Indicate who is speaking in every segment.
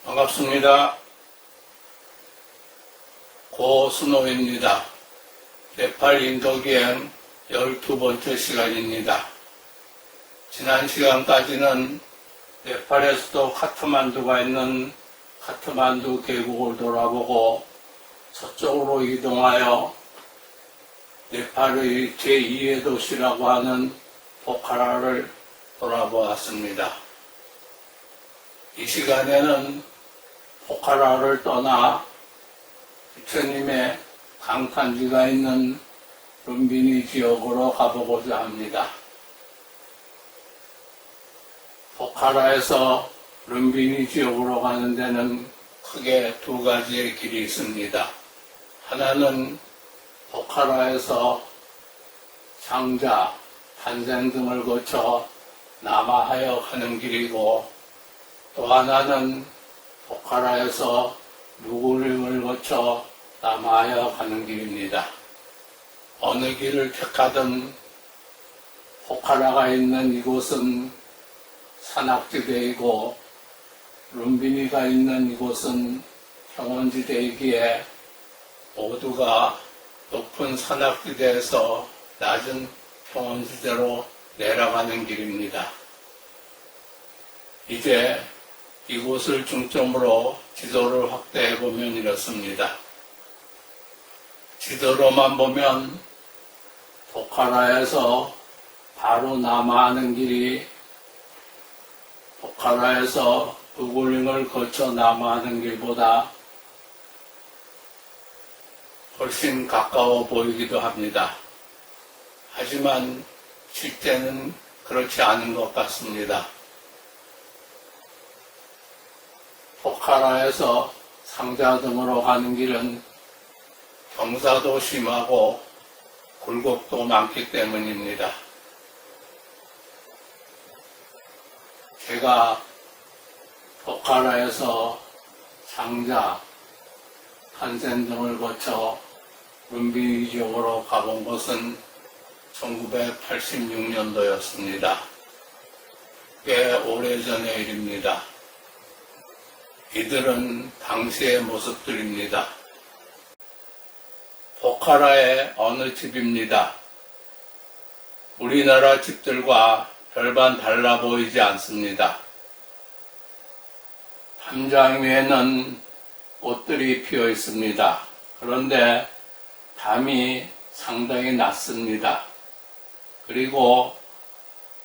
Speaker 1: 반갑습니다. 고순호입니다. 네팔 인도기행 12번째 시간입니다. 지난 시간까지는 네팔에서도 카트만두가 있는 카트만두 계곡을 돌아보고 서쪽으로 이동하여 네팔의 제2의 도시라고 하는 포카라를 돌아보았습니다. 이 시간에는 포카라를 떠나 부처님의 강탄지가 있는 룸비니 지역으로 가보고자 합니다. 포카라에서 룸비니 지역으로 가는 데는 크게 두 가지의 길이 있습니다. 하나는 포카라에서 장자, 판생 등을 거쳐 남하하여 가는 길이고, 또 하나는 포카라에서 누구링을 거쳐 남하하여 가는 길입니다. 어느 길을 택하든 포카라가 있는 이곳은 산악지대이고 룸비니가 있는 이곳은 평원지대이기에 모두가 높은 산악지대에서 낮은 평원지대로 내려가는 길입니다. 이제 이곳을 중점으로 지도를 확대해 보면 이렇습니다. 지도로만 보면 포카라에서 바로 남하하는 길이 포카라에서 우굴링을 거쳐 남하하는 길보다 훨씬 가까워 보이기도 합니다. 하지만 실제는 그렇지 않은 것 같습니다. 포카라에서 상자 등으로 가는 길은 경사도 심하고 굴곡도 많기 때문입니다. 제가 포카라에서 상자, 판센 등을 거쳐 룸비니 지역으로 가본 것은 1986년도였습니다. 꽤 오래전의 일입니다. 이들은 당시의 모습들입니다. 포카라의 어느 집입니다. 우리나라 집들과 별반 달라 보이지 않습니다. 담장 위에는 꽃들이 피어 있습니다. 그런데 담이 상당히 낮습니다. 그리고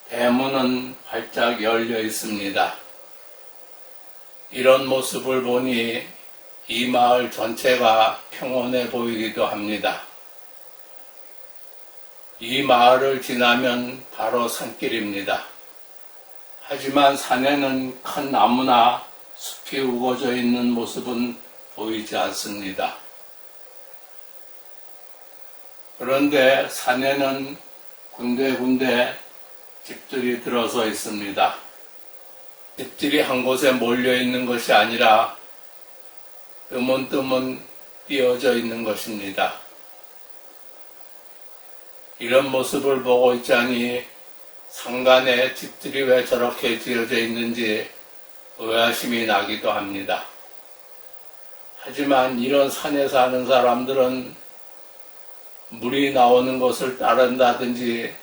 Speaker 1: 대문은 활짝 열려 있습니다. 이런 모습을 보니 이 마을 전체가 평온해 보이기도 합니다. 이 마을을 지나면 바로 산길입니다. 하지만 산에는 큰 나무나 숲이 우거져 있는 모습은 보이지 않습니다. 그런데 산에는 군데군데 집들이 들어서 있습니다. 집들이 한 곳에 몰려 있는 것이 아니라 뜨문뜨문 띄어져 있는 것입니다. 이런 모습을 보고 있자니 상간에 집들이 왜 저렇게 지어져 있는지 의아심이 나기도 합니다. 하지만 이런 산에 사는 사람들은 물이 나오는 곳을 따른다든지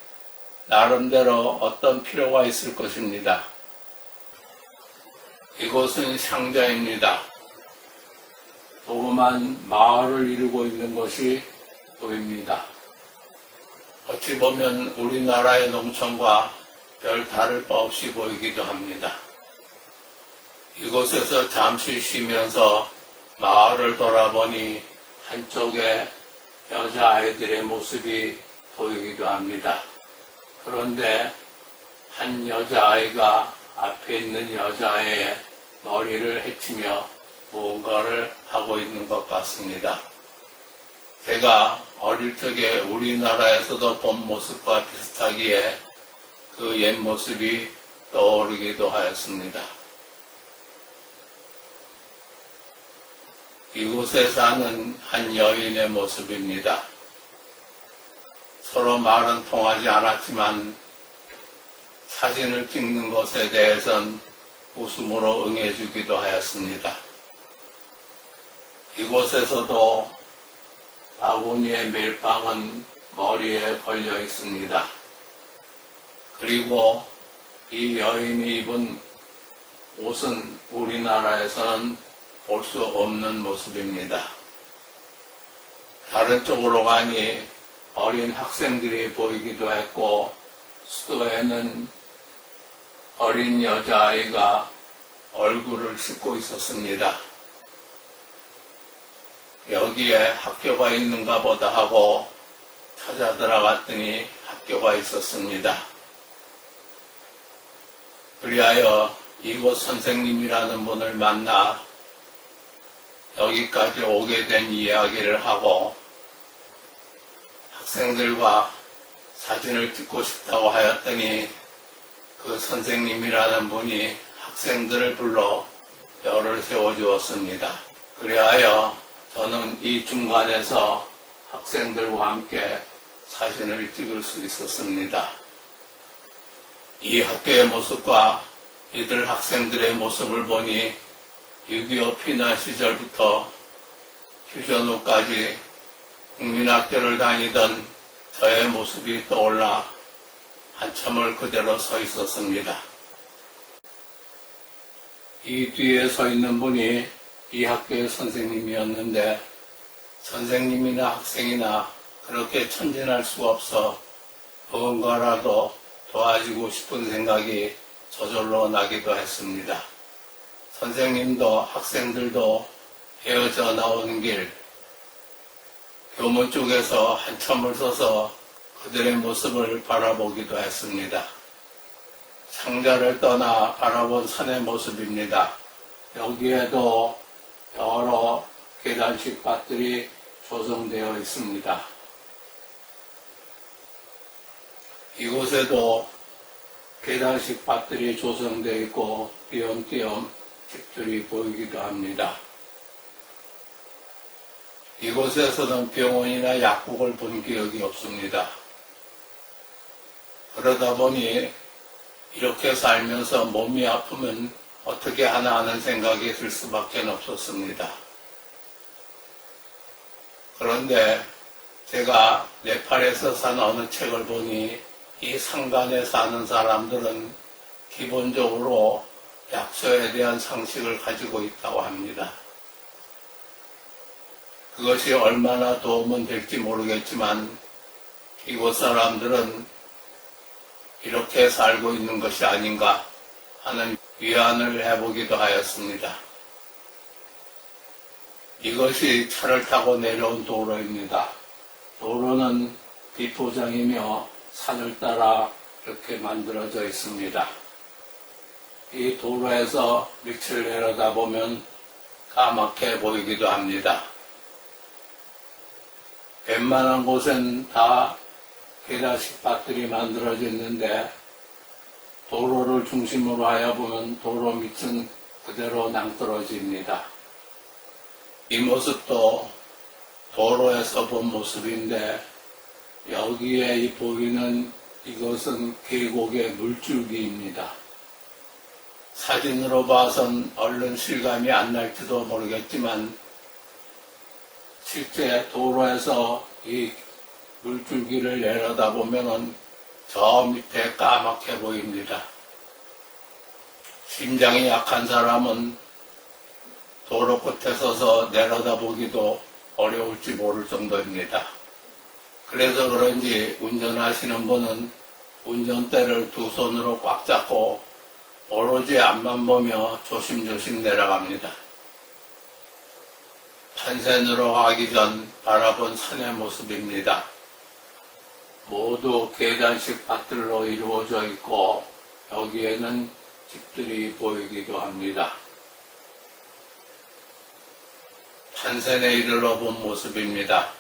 Speaker 1: 나름대로 어떤 필요가 있을 것입니다. 이곳은 샹자입니다. 조그만 마을을 이루고 있는 것이 보입니다. 어찌 보면 우리나라의 농촌과 별 다를 바 없이 보이기도 합니다. 이곳에서 잠시 쉬면서 마을을 돌아보니 한쪽에 여자아이들의 모습이 보이기도 합니다. 그런데 한 여자아이가 앞에 있는 여자아이의 머리를 헤치며 무언가를 하고 있는 것 같습니다. 제가 어릴 적에 우리나라에서도 본 모습과 비슷하기에 그 옛 모습이 떠오르기도 하였습니다. 이곳에 사는 한 여인의 모습입니다. 서로 말은 통하지 않았지만 사진을 찍는 것에 대해선 웃음으로 응해주기도 하였습니다. 이곳에서도 바구니의 밀빵은 머리에 걸려 있습니다. 그리고 이 여인이 입은 옷은 우리나라에서는 볼 수 없는 모습입니다. 다른 쪽으로 가니 어린 학생들이 보이기도 했고, 수도에는 어린 여자아이가 얼굴을 씻고 있었습니다. 여기에 학교가 있는가 보다 하고 찾아 들어갔더니 학교가 있었습니다. 그리하여 이곳 선생님이라는 분을 만나 여기까지 오게 된 이야기를 하고 학생들과 사진을 찍고 싶다고 하였더니 그 선생님이라는 분이 학생들을 불러 열을 세워주었습니다. 그리하여 저는 이 중간에서 학생들과 함께 사진을 찍을 수 있었습니다. 이 학교의 모습과 이들 학생들의 모습을 보니 6.25 피난 시절부터 휴전 후까지 국민학교를 다니던 저의 모습이 떠올라 한참을 그대로 서 있었습니다. 이 뒤에 서 있는 분이 이 학교의 선생님이었는데 선생님이나 학생이나 그렇게 천진할 수가 없어 무언가라도 도와주고 싶은 생각이 저절로 나기도 했습니다. 선생님도 학생들도 헤어져 나오는 길, 교문 쪽에서 한참을 서서 그들의 모습을 바라보기도 했습니다. 상자를 떠나 바라본 산의 모습입니다. 여기에도 여러 계단식 밭들이 조성되어 있습니다. 이곳에도 계단식 밭들이 조성되어 있고 띄엄띄엄 집들이 보이기도 합니다. 이곳에서는 병원이나 약국을 본 기억이 없습니다. 그러다 보니 이렇게 살면서 몸이 아프면 어떻게 하나 하는 생각이 들 수밖에 없었습니다. 그런데 제가 네팔에서 산 어느 책을 보니 이 산간에 사는 사람들은 기본적으로 약초에 대한 상식을 가지고 있다고 합니다. 그것이 얼마나 도움은 될지 모르겠지만 이곳 사람들은 이렇게 살고 있는 것이 아닌가 하는 위안을 해보기도 하였습니다. 이것이 차를 타고 내려온 도로입니다. 도로는 비포장이며 산을 따라 이렇게 만들어져 있습니다. 이 도로에서 밑을 내려다보면 까맣게 보이기도 합니다. 웬만한 곳은 다 계단식 밭들이 만들어져 있는데 도로를 중심으로 하여 보면 도로 밑은 그대로 낭떠러집니다. 이 모습도 도로에서 본 모습인데 여기에 이 보이는 이것은 계곡의 물줄기입니다. 사진으로 봐선 얼른 실감이 안 날지도 모르겠지만 실제 도로에서 이 물줄기를 내려다보면 저 밑에 까맣게 보입니다. 심장이 약한 사람은 도로 끝에 서서 내려다보기도 어려울지 모를 정도입니다. 그래서 그런지 운전하시는 분은 운전대를 두 손으로 꽉 잡고 오로지 앞만 보며 조심조심 내려갑니다. 판센으로 가기 전 바라본 산의 모습입니다. 모두 계단식 밭들로 이루어져 있고 여기에는 집들이 보이기도 합니다. 판센에 이르러 본 모습입니다.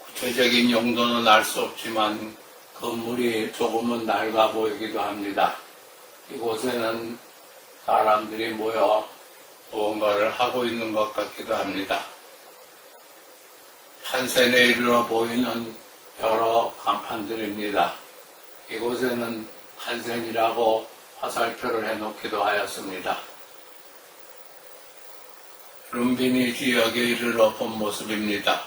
Speaker 1: 구체적인 용도는 알 수 없지만 건물이 조금은 낡아 보이기도 합니다. 이곳에는 사람들이 모여 무언가를 하고 있는 것 같기도 합니다. 판센에 이르러 보이는 여러 간판들입니다. 이곳에는 판센이라고 화살표를 해놓기도 하였습니다. 룸비니 지역에 이르러 본 모습입니다.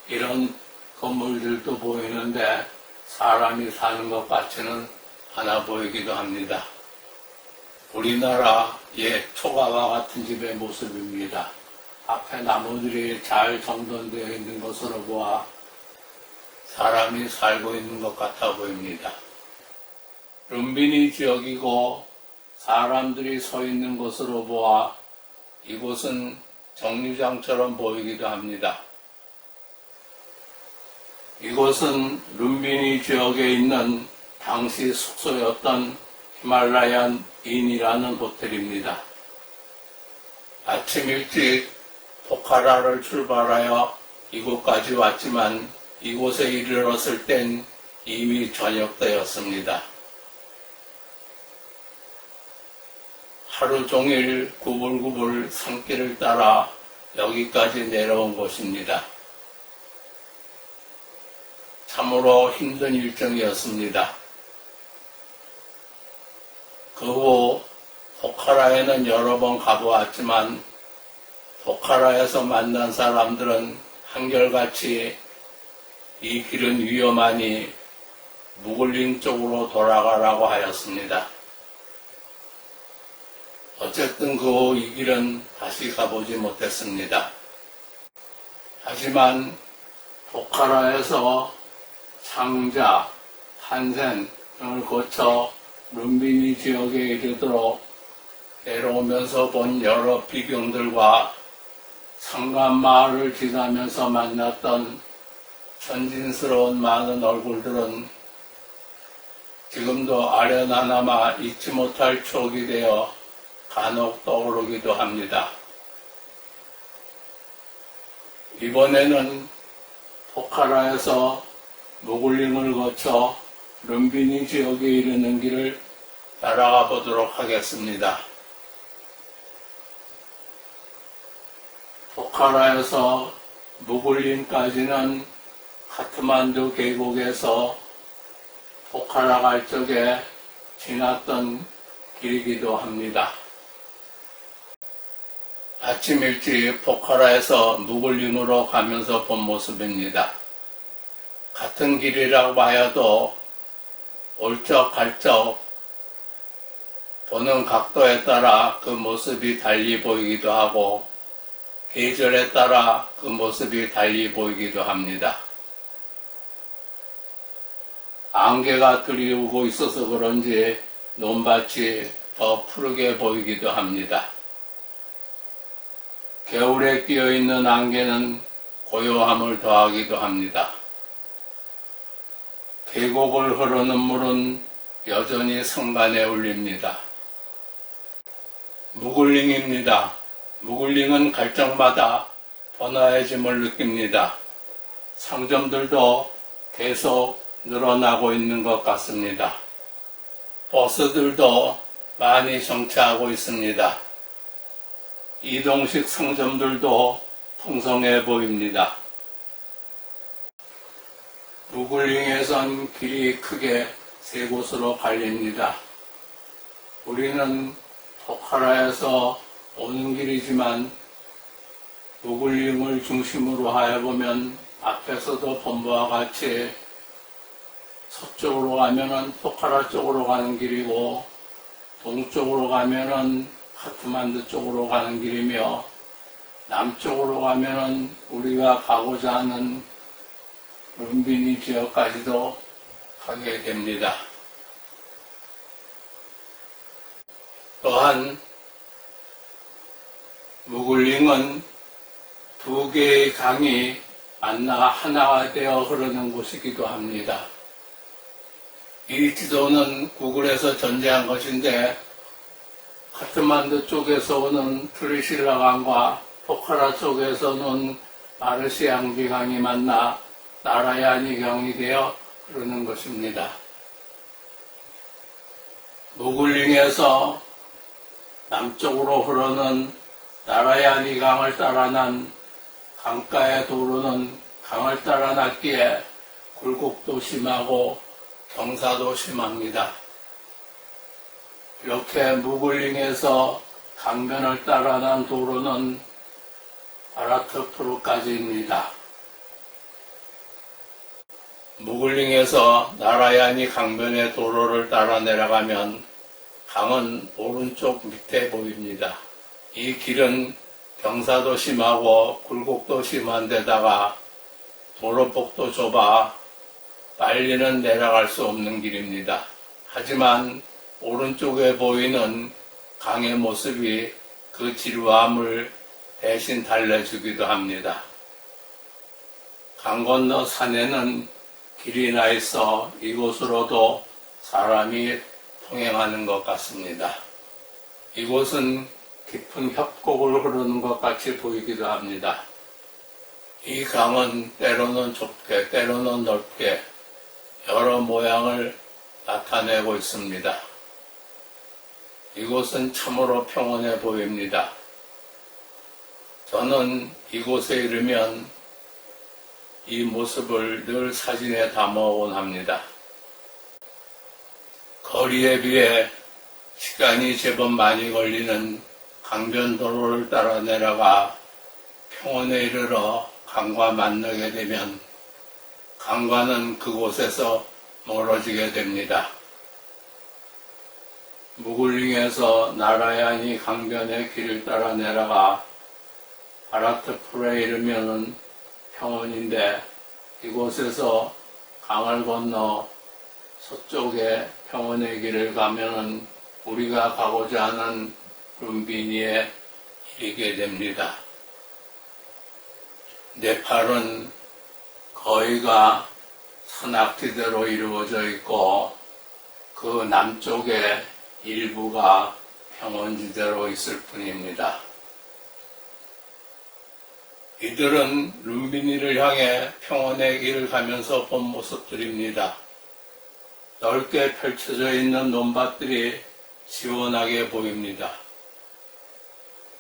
Speaker 1: 이런 건물들도 보이는데 사람이 사는 것 같지는 않아 보이기도 합니다. 우리나라 옛 초가와 같은 집의 모습입니다. 앞에 나무들이 잘 정돈되어 있는 것으로 보아 사람이 살고 있는 것 같아 보입니다. 룸비니 지역이고 사람들이 서 있는 것으로 보아 이곳은 정류장처럼 보이기도 합니다. 이곳은 룸비니 지역에 있는 당시 숙소였던 히말라얀 인이라는 호텔입니다. 아침 일찍 포카라를 출발하여 이곳까지 왔지만 이곳에 이르렀을 땐 이미 저녁 때였습니다. 하루 종일 구불구불 산길을 따라 여기까지 내려온 곳입니다. 참으로 힘든 일정이었습니다. 그 후 포카라에는 여러 번 가보았지만 포카라에서 만난 사람들은 한결같이 이 길은 위험하니 무글링 쪽으로 돌아가라고 하였습니다. 어쨌든 그 후 이 길은 다시 가보지 못했습니다. 하지만 포카라에서 창자, 한센을 거쳐 룸비니 지역에 이르도록 내려오면서 본 여러 비경들과 상간마을을 지나면서 만났던 천진스러운 많은 얼굴들은 지금도 아련하나마 잊지 못할 추억이 되어 간혹 떠오르기도 합니다. 이번에는 포카라에서 무글링을 거쳐 룸비니 지역에 이르는 길을 따라가 보도록 하겠습니다. 포카라에서 무글링까지는 카트만두 계곡에서 포카라 갈 적에 지났던 길이기도 합니다. 아침 일찍 포카라에서 무글링으로 가면서 본 모습입니다. 같은 길이라고 하여도 올적갈적 보는 각도에 따라 그 모습이 달리 보이기도 하고 계절에 따라 그 모습이 달리 보이기도 합니다. 안개가 들이오고 있어서 그런지 논밭이 더 푸르게 보이기도 합니다. 겨울에 끼어있는 안개는 고요함을 더하기도 합니다. 계곡을 흐르는 물은 여전히 성간에 울립니다. 무글링입니다. 무글링은 갈 적마다 번화해짐을 느낍니다. 상점들도 계속 늘어나고 있는 것 같습니다. 버스들도 많이 정차하고 있습니다. 이동식 상점들도 풍성해 보입니다. 무글링에선 길이 크게 세 곳으로 갈립니다. 우리는 포카라에서 오는 길이지만 무글링을 중심으로 하여 보면 앞에서도 본 바와 같이 서쪽으로 가면은 포카라 쪽으로 가는 길이고 동쪽으로 가면은 카트만두 쪽으로 가는 길이며 남쪽으로 가면은 우리가 가고자 하는 룸비니 지역까지도 가게 됩니다. 또한 무글링은 두 개의 강이 만나 하나가 되어 흐르는 곳이기도 합니다. 이 지도는 구글에서 전제한 것인데 카트만두 쪽에서 오는 트리실라 강과 포카라 쪽에서 오는 마르시앙비 강이 만나 나라야니 강이 되어 흐르는 것입니다. 무글링에서 남쪽으로 흐르는 나라야니 강을 따라 난 강가의 도로는 강을 따라 났기에 굴곡도 심하고 경사도 심합니다. 이렇게 무굴링에서 강변을 따라 난 도로는 바라트프루까지입니다. 무굴링에서 나라야니 강변의 도로를 따라 내려가면 강은 오른쪽 밑에 보입니다. 이 길은 경사도 심하고 굴곡도 심한 데다가 도로폭도 좁아 빨리는 내려갈 수 없는 길입니다. 하지만 오른쪽에 보이는 강의 모습이 그 지루함을 대신 달래주기도 합니다. 강 건너 산에는 길이 나 있어 이곳으로도 사람이 통행하는 것 같습니다. 이곳은 깊은 협곡을 흐르는 것 같이 보이기도 합니다. 이 강은 때로는 좁게 때로는 넓게 여러 모양을 나타내고 있습니다. 이곳은 참으로 평온해 보입니다. 저는 이곳에 이르면 이 모습을 늘 사진에 담아오곤 합니다. 거리에 비해 시간이 제법 많이 걸리는 강변도로를 따라 내려가 평원에 이르러 강과 만나게 되면 강과는 그곳에서 멀어지게 됩니다. 무굴링에서 나라야니 강변의 길을 따라 내려가 바라트푸르에 이르면은 평원인데 이곳에서 강을 건너 서쪽에 평원의 길을 가면은 우리가 가고자 하는 룸비니에 이르게 됩니다. 네팔은 거의가 산악지대로 이루어져 있고 그 남쪽에 일부가 평원지대로 있을 뿐입니다. 이들은 룸비니를 향해 평원의 길을 가면서 본 모습들입니다. 넓게 펼쳐져 있는 논밭들이 시원하게 보입니다.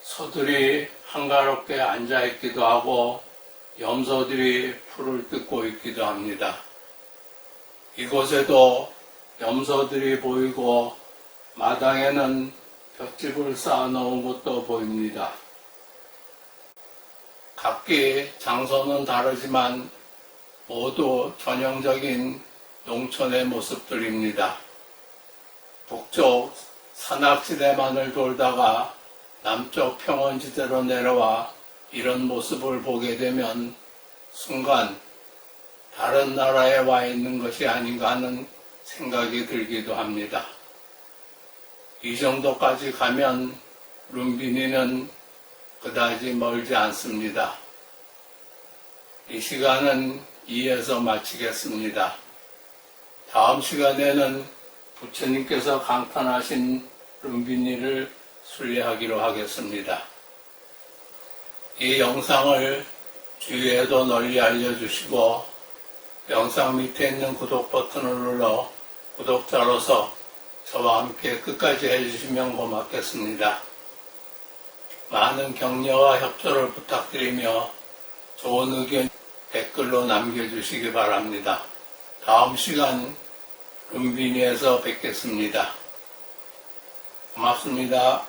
Speaker 1: 소들이 한가롭게 앉아 있기도 하고 염소들이 풀을 뜯고 있기도 합니다. 이곳에도 염소들이 보이고 마당에는 볏짚을 쌓아놓은 곳도 보입니다. 각기 장소는 다르지만 모두 전형적인 농촌의 모습들입니다. 북쪽 산악지대만을 돌다가 남쪽 평원지대로 내려와 이런 모습을 보게 되면 순간 다른 나라에 와 있는 것이 아닌가 하는 생각이 들기도 합니다. 이 정도까지 가면 룸비니는 그다지 멀지 않습니다. 이 시간은 이에서 마치겠습니다. 다음 시간에는 부처님께서 강탄하신 룸비니를 순례하기로 하겠습니다. 이 영상을 주위에도 널리 알려주시고 영상 밑에 있는 구독 버튼을 눌러 구독자로서 저와 함께 끝까지 해주시면 고맙겠습니다. 많은 격려와 협조를 부탁드리며 좋은 의견 댓글로 남겨주시기 바랍니다. 다음 시간 룸비니에서 뵙겠습니다. 고맙습니다.